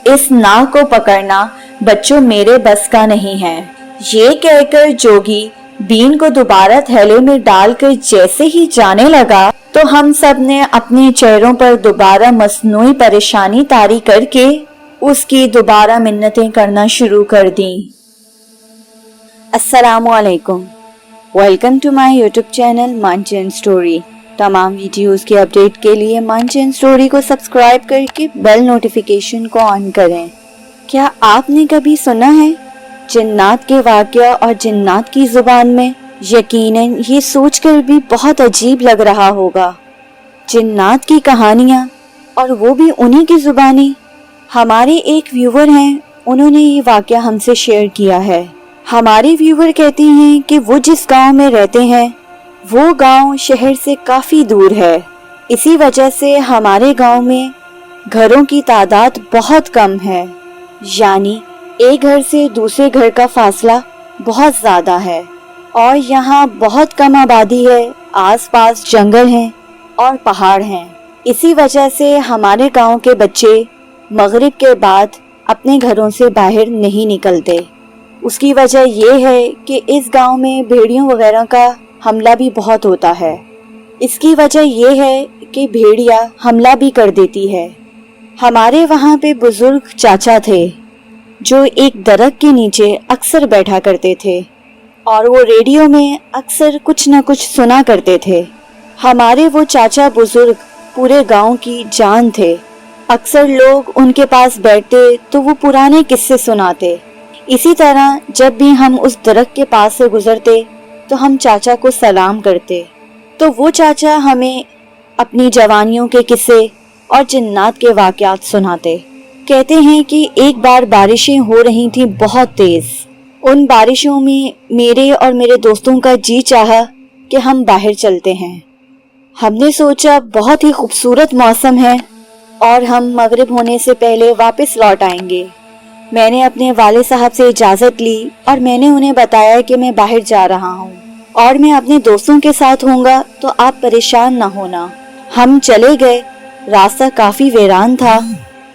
इस नाव को पकड़ना बच्चों मेरे बस का नहीं है। ये कहकर जोगी बीन को दोबारा थैले में डालकर जैसे ही जाने लगा तो हम सब ने अपने चेहरों पर दोबारा मसनूई परेशानी तारी करके उसकी दोबारा मिन्नतें करना शुरू कर दी। अस्सलामुअलैकुम, welcome to my YouTube channel Manchan story. तमाम वीडियोस के अपडेट के लिए मंचन स्टोरी को सब्सक्राइब करके बेल नोटिफिकेशन को ऑन करें। क्या आपने कभी सुना है जिन्नात के वाक़या और जिन्नात की जुबान में? यकीनन ये सोचकर भी बहुत अजीब लग रहा होगा। जिन्नात की कहानियाँ और वो भी उन्हीं की जुबानी। हमारे एक व्यूवर हैं, उन्होंने ये वाक़या हमसे शेयर किया है। हमारे व्यूवर कहते हैं कि वो जिस गांव में रहते हैं वो गांव शहर से काफ़ी दूर है। इसी वजह से हमारे गांव में घरों की तादाद बहुत कम है, यानी एक घर से दूसरे घर का फासला बहुत ज़्यादा है और यहाँ बहुत कम आबादी है। आसपास जंगल हैं और पहाड़ हैं। इसी वजह से हमारे गांव के बच्चे मगरिब के बाद अपने घरों से बाहर नहीं निकलते। उसकी वजह यह है कि इस गांव में भेड़ियों वगैरह का हमला भी बहुत होता है। इसकी वजह यह है कि भेड़िया हमला भी कर देती है। हमारे वहाँ पे बुजुर्ग चाचा थे जो एक दरख्त के नीचे अक्सर बैठा करते थे और वो रेडियो में अक्सर कुछ न कुछ सुना करते थे। हमारे वो चाचा बुजुर्ग पूरे गांव की जान थे। अक्सर लोग उनके पास बैठते तो वो पुराने किस्से सुनाते। इसी तरह जब भी हम उस दरख्त के पास से गुजरते तो हम चाचा को सलाम करते तो वो चाचा हमें अपनी जवानियों के किस्से और जिन्नात के वाक़यात सुनाते। कहते हैं कि एक बार बारिशें हो रही थी बहुत तेज़। उन बारिशों में मेरे और मेरे दोस्तों का जी चाहा कि हम बाहर चलते हैं। हमने सोचा बहुत ही खूबसूरत मौसम है और हम मगरिब होने से पहले वापस लौट आएंगे। मैंने अपने वाले साहब से इजाज़त ली और मैंने उन्हें बताया कि मैं बाहर जा रहा हूँ और मैं अपने दोस्तों के साथ होऊंगा तो आप परेशान ना होना। हम चले गए। रास्ता काफ़ी वीरान था।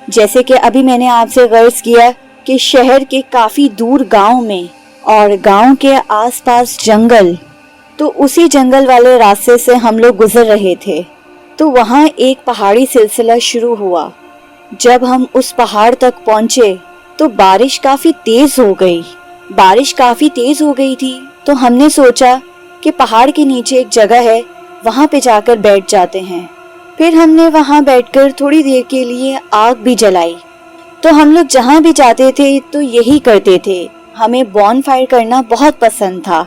जैसे कि अभी मैंने आपसे गर्ज किया कि शहर के काफ़ी दूर गांव में और गांव के आसपास जंगल, तो उसी जंगल वाले रास्ते से हम लोग गुजर रहे थे तो वहाँ एक पहाड़ी सिलसिला शुरू हुआ। जब हम उस पहाड़ तक पहुँचे तो बारिश काफ़ी तेज़ हो गई। बारिश काफ़ी तेज़ हो गई थी तो हमने सोचा कि पहाड़ के नीचे एक जगह है, वहाँ पे जाकर बैठ जाते हैं। फिर हमने वहाँ बैठकर थोड़ी देर के लिए आग भी जलाई। तो हम लोग जहाँ भी जाते थे तो यही करते थे। हमें बॉनफायर करना बहुत पसंद था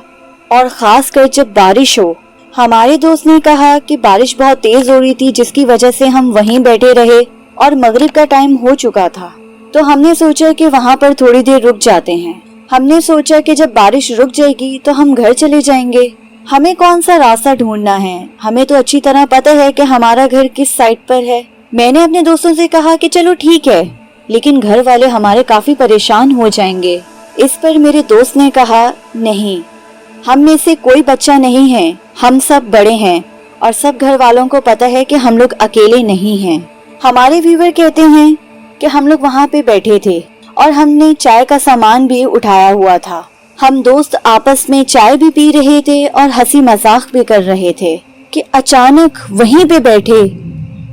और ख़ास कर जब बारिश हो। हमारे दोस्त ने कहा कि बारिश बहुत तेज़ हो रही थी जिसकी वजह से हम वहीं बैठे रहे और मगरिब का टाइम हो चुका था। तो हमने सोचा कि वहाँ पर थोड़ी देर रुक जाते हैं। हमने सोचा कि जब बारिश रुक जाएगी तो हम घर चले जाएंगे। हमें कौन सा रास्ता ढूंढना है, हमें तो अच्छी तरह पता है कि हमारा घर किस साइड पर है। मैंने अपने दोस्तों से कहा कि चलो ठीक है, लेकिन घर वाले हमारे काफी परेशान हो जाएंगे। इस पर मेरे दोस्त ने कहा, नहीं, हम में से कोई बच्चा नहीं है, हम सब बड़े हैं और सब घर वालों को पता है कि हम लोग अकेले नहीं हैं। हमारे व्यूवर कहते हैं कि हम लोग वहाँ पे बैठे थे और हमने चाय का सामान भी उठाया हुआ था। हम दोस्त आपस में चाय भी पी रहे थे और हंसी मजाक भी कर रहे थे कि अचानक वहीं पे बैठे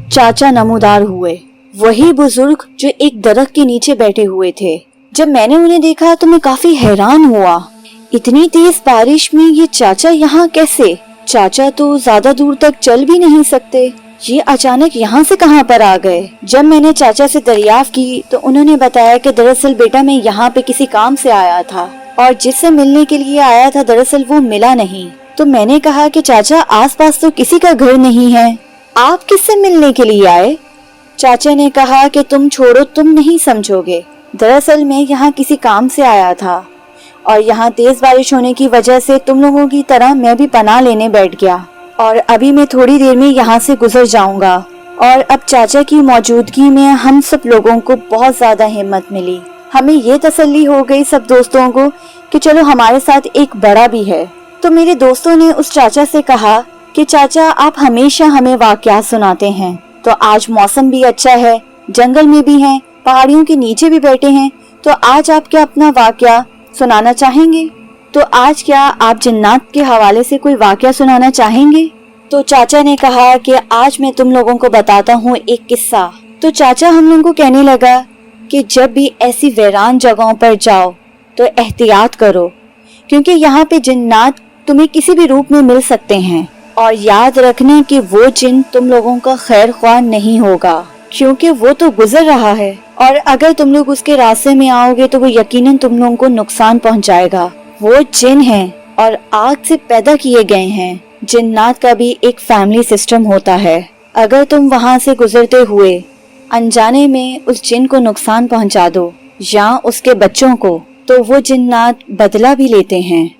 चाचा नमूदार हुए। वही बुजुर्ग जो एक दरख्त के नीचे बैठे हुए थे। जब मैंने उन्हें देखा तो मैं काफी हैरान हुआ। इतनी तेज बारिश में ये चाचा यहाँ कैसे? चाचा तो ज्यादा दूर तक चल भी नहीं सकते, ये अचानक यहाँ से कहाँ पर आ गए? जब मैंने चाचा से दरियाफ्त की तो उन्होंने बताया कि दरअसल बेटा मैं यहाँ पे किसी काम से आया था और जिससे मिलने के लिए आया था दरअसल वो मिला नहीं। तो मैंने कहा कि चाचा आसपास तो किसी का घर नहीं है, आप किससे मिलने के लिए आए? चाचा ने कहा कि तुम छोड़ो, तुम नहीं समझोगे। दरअसल मैं यहाँ किसी काम से आया था और यहाँ तेज बारिश होने की वजह से तुम लोगों की तरह मैं भी पनाह लेने बैठ गया और अभी मैं थोड़ी देर में यहाँ से गुजर जाऊंगा। और अब चाचा की मौजूदगी में हम सब लोगों को बहुत ज्यादा हिम्मत मिली। हमें ये तसल्ली हो गई सब दोस्तों को कि चलो हमारे साथ एक बड़ा भी है। तो मेरे दोस्तों ने उस चाचा से कहा कि चाचा आप हमेशा हमें वाक़यात सुनाते हैं, तो आज मौसम भी अच्छा है, जंगल में भी हैं, पहाड़ियों के नीचे भी बैठे हैं। तो आज आप क्या अपना वाकया सुनाना चाहेंगे? तो आज क्या आप जिन्नात के हवाले से कोई वाकया सुनाना चाहेंगे? तो चाचा ने कहा कि आज मैं तुम लोगों को बताता हूँ एक किस्सा। तो चाचा हम लोगों को कहने लगा कि जब भी ऐसी वीरान जगहों पर जाओ तो एहतियात करो, क्योंकि यहाँ पे जिन्नात तुम्हें किसी भी रूप में मिल सकते हैं। और याद रखना कि वो जिन तुम लोगों का खैर ख्वाह नहीं होगा, क्योंकि वो तो गुजर रहा है, और अगर तुम लोग उसके रास्ते में आओगे तो वो यकीनन तुम लोगों को नुकसान पहुंचाएगा। वो जिन हैं और आग से पैदा किए गए हैं। जिन्नात का भी एक फैमिली सिस्टम होता है। अगर तुम वहाँ से गुजरते हुए अनजाने में उस जिन को नुकसान पहुंचा दो या उसके बच्चों को, तो वो जिन्नात बदला भी लेते हैं।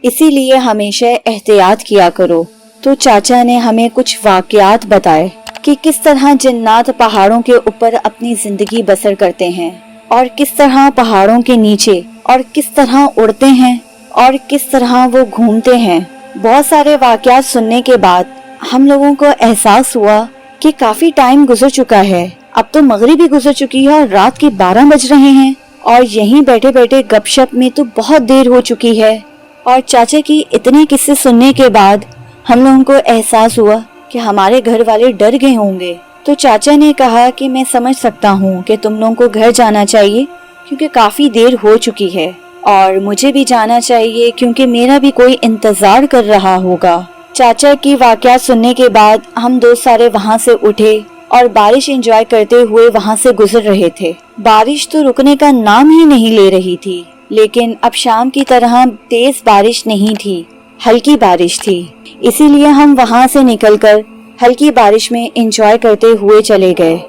इसीलिए हमेशा एहतियात किया करो। तो चाचा ने हमें कुछ वाकयात बताए कि किस तरह जिन्नात पहाड़ों के ऊपर अपनी जिंदगी बसर करते हैं, और किस तरह पहाड़ों के नीचे, और किस तरह उड़ते हैं, और किस तरह वो घूमते हैं। बहुत सारे वाकयात सुनने के बाद हम लोगों को एहसास हुआ कि काफी टाइम गुजर चुका है। अब तो मगरिब भी गुजर चुकी है और रात के 12 बज रहे हैं, और यहीं बैठे बैठे गपशप में तो बहुत देर हो चुकी है। और चाचा की इतने किस्से सुनने के बाद हम लोगों को एहसास हुआ कि हमारे घर वाले डर गए होंगे। तो चाचा ने कहा कि मैं समझ सकता हूँ कि तुम लोगों को घर जाना चाहिए, क्योंकि काफी देर हो चुकी है, और मुझे भी जाना चाहिए क्योंकि मेरा भी कोई इंतजार कर रहा होगा। चाचा की वाकया सुनने के बाद हम दोस्त सारे वहाँ से उठे और बारिश एंजॉय करते हुए वहाँ से गुजर रहे थे। बारिश तो रुकने का नाम ही नहीं ले रही थी, लेकिन अब शाम की तरह तेज बारिश नहीं थी, हल्की बारिश थी। इसीलिए हम वहाँ से निकलकर हल्की बारिश में एंजॉय करते हुए चले गए।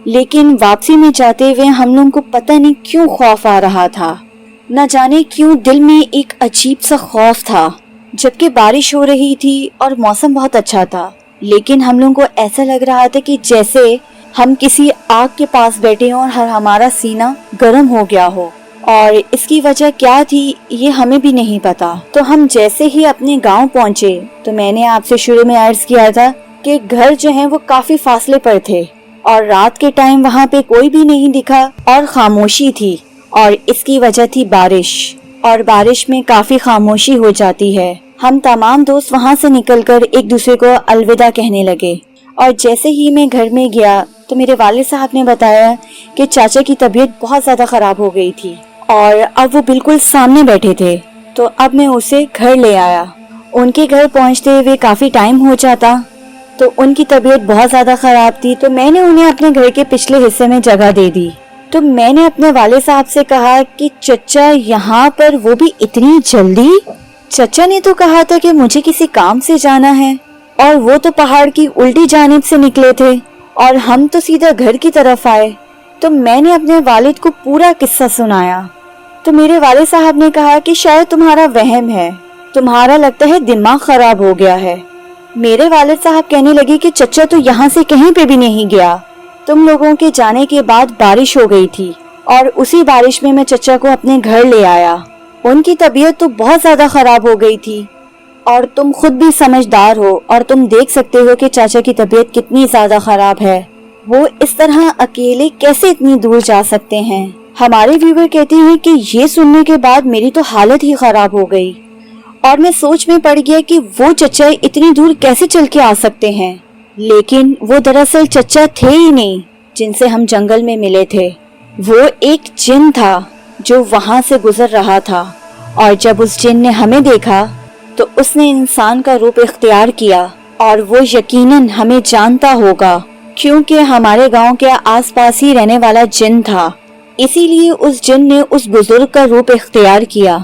लेकिन वापसी में जाते हुए हम लोगों को पता नहीं क्यों खौफ आ रहा था। न जाने क्यों दिल में एक अजीब सा खौफ था, जबकि बारिश हो रही थी और मौसम बहुत अच्छा था। लेकिन हम लोगों को ऐसा लग रहा था कि जैसे हम किसी आग के पास बैठे हों और हमारा सीना गर्म हो गया हो, और इसकी वजह क्या थी ये हमें भी नहीं पता। तो हम जैसे ही अपने गांव पहुंचे, तो मैंने आपसे शुरू में अर्ज किया था कि घर जो है वो काफी फासले पर थे, और रात के टाइम वहाँ पे कोई भी नहीं दिखा और खामोशी थी, और इसकी वजह थी बारिश। और बारिश में काफी खामोशी हो जाती है। हम तमाम दोस्त वहाँ से निकलकर एक दूसरे को अलविदा कहने लगे। और जैसे ही मैं घर में गया तो मेरे वालिद साहब ने बताया कि चाचा की तबीयत बहुत ज्यादा खराब हो गई थी, और अब वो बिल्कुल सामने बैठे थे। तो अब मैं उसे घर ले आया। उनके घर पहुँचते हुए काफी टाइम हो जाता, तो उनकी तबीयत बहुत ज्यादा खराब थी। तो मैंने उन्हें अपने घर के पिछले हिस्से में जगह दे दी। तो मैंने अपने वाले साहब से कहा कि चचा यहाँ पर, वो भी इतनी जल्दी? चचा ने तो कहा था कि मुझे किसी काम से जाना है, और वो तो पहाड़ की उल्टी जानिब से निकले थे, और हम तो सीधा घर की तरफ आए। तो मैंने अपने वालिद को पूरा किस्सा सुनाया। तो मेरे वाले साहब ने कहा कि शायद तुम्हारा वहम है, तुम्हारा लगता है दिमाग खराब हो गया है। मेरे वालिद साहब कहने लगे कि चचा तो यहाँ से कहीं पे भी नहीं गया। तुम लोगों के जाने के बाद बारिश हो गई थी, और उसी बारिश में मैं चचा को अपने घर ले आया। उनकी तबीयत तो बहुत ज्यादा खराब हो गई थी, और तुम खुद भी समझदार हो, और तुम देख सकते हो कि चाचा की तबीयत कितनी ज्यादा खराब है। वो इस तरह अकेले कैसे इतनी दूर जा सकते हैं। हमारे व्यूवर कहते हैं कि ये सुनने के बाद मेरी तो हालत ही खराब हो गई, और मैं सोच में पड़ गया कि वो चचा इतनी दूर कैसे चल के आ सकते हैं। लेकिन वो दरअसल चचा थे ही नहीं जिनसे हम जंगल में मिले थे। वो एक जिन था जो वहाँ से गुजर रहा था, और जब उस जिन ने हमें देखा तो उसने इंसान का रूप इख्तियार किया, और वो यकीनन हमें जानता होगा, क्योंकि हमारे गांव के आसपास ही रहने वाला जिन था। इसीलिए उस जिन ने उस बुजुर्ग का रूप इख्तियार किया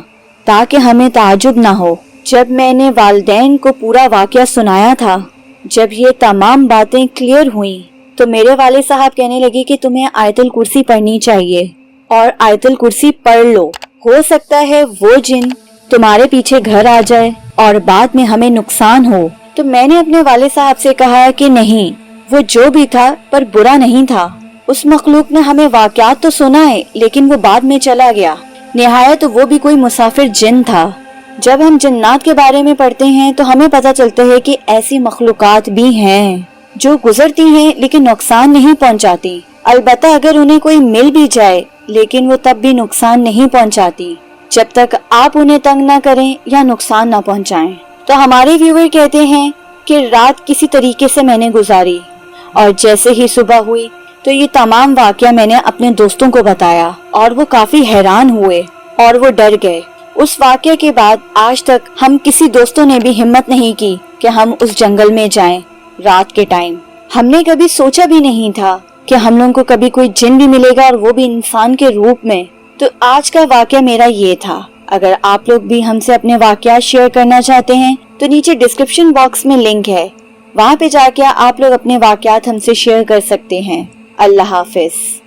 ताकि हमें ताज्जुब ना हो। जब मैंने वालिदैन को पूरा वाकया सुनाया था, जब ये तमाम बातें क्लियर हुई, तो मेरे वाले साहब कहने लगे कि तुम्हें आयतुल कुर्सी पढ़नी चाहिए, और आयतुल कुर्सी पढ़ लो। हो सकता है वो जिन तुम्हारे पीछे घर आ जाए और बाद में हमें नुकसान हो। तो मैंने अपने वाले साहब से कहा कि नहीं, वो जो भी था पर बुरा नहीं था। उस मखलूक ने हमें वाकयात तो सुनाए, लेकिन वो बाद में चला गया। निहायत वो भी कोई मुसाफिर जिन था। जब हम जन्नात के बारे में पढ़ते हैं तो हमें पता चलता है कि ऐसी मखलूकात भी हैं जो गुजरती हैं लेकिन नुकसान नहीं पहुंचाती। البتہ اگر انہیں کوئی مل بھی جائے لیکن وہ تب بھی نقصان نہیں پہنچاتی جب تک آپ انہیں تنگ نہ کریں یا نقصان نہ پہنچائیں۔ تو ہمارے ویور کہتے ہیں کہ رات کسی طریقے سے میں نے گزاری اور جیسے ہی صبح ہوئی تو یہ تمام واقعہ میں نے اپنے دوستوں کو بتایا اور وہ کافی حیران ہوئے اور وہ ڈر گئے۔ اس واقعے کے بعد آج تک ہم کسی دوستوں نے بھی ہمت نہیں کی کہ ہم اس جنگل میں جائیں رات کے ٹائم۔ ہم نے کبھی سوچا بھی نہیں تھا کہ ہم لوگوں کو کبھی کوئی جن بھی ملے گا اور وہ بھی انسان کے روپ میں۔ تو آج کا واقعہ میرا یہ تھا۔ اگر آپ لوگ بھی ہم سے اپنے واقعات شیئر کرنا چاہتے ہیں تو نیچے ڈسکرپشن باکس میں لنک ہے، وہاں پہ جا کے آپ لوگ اپنے واقعات ہم سے شیئر کر سکتے ہیں۔ اللہ حافظ۔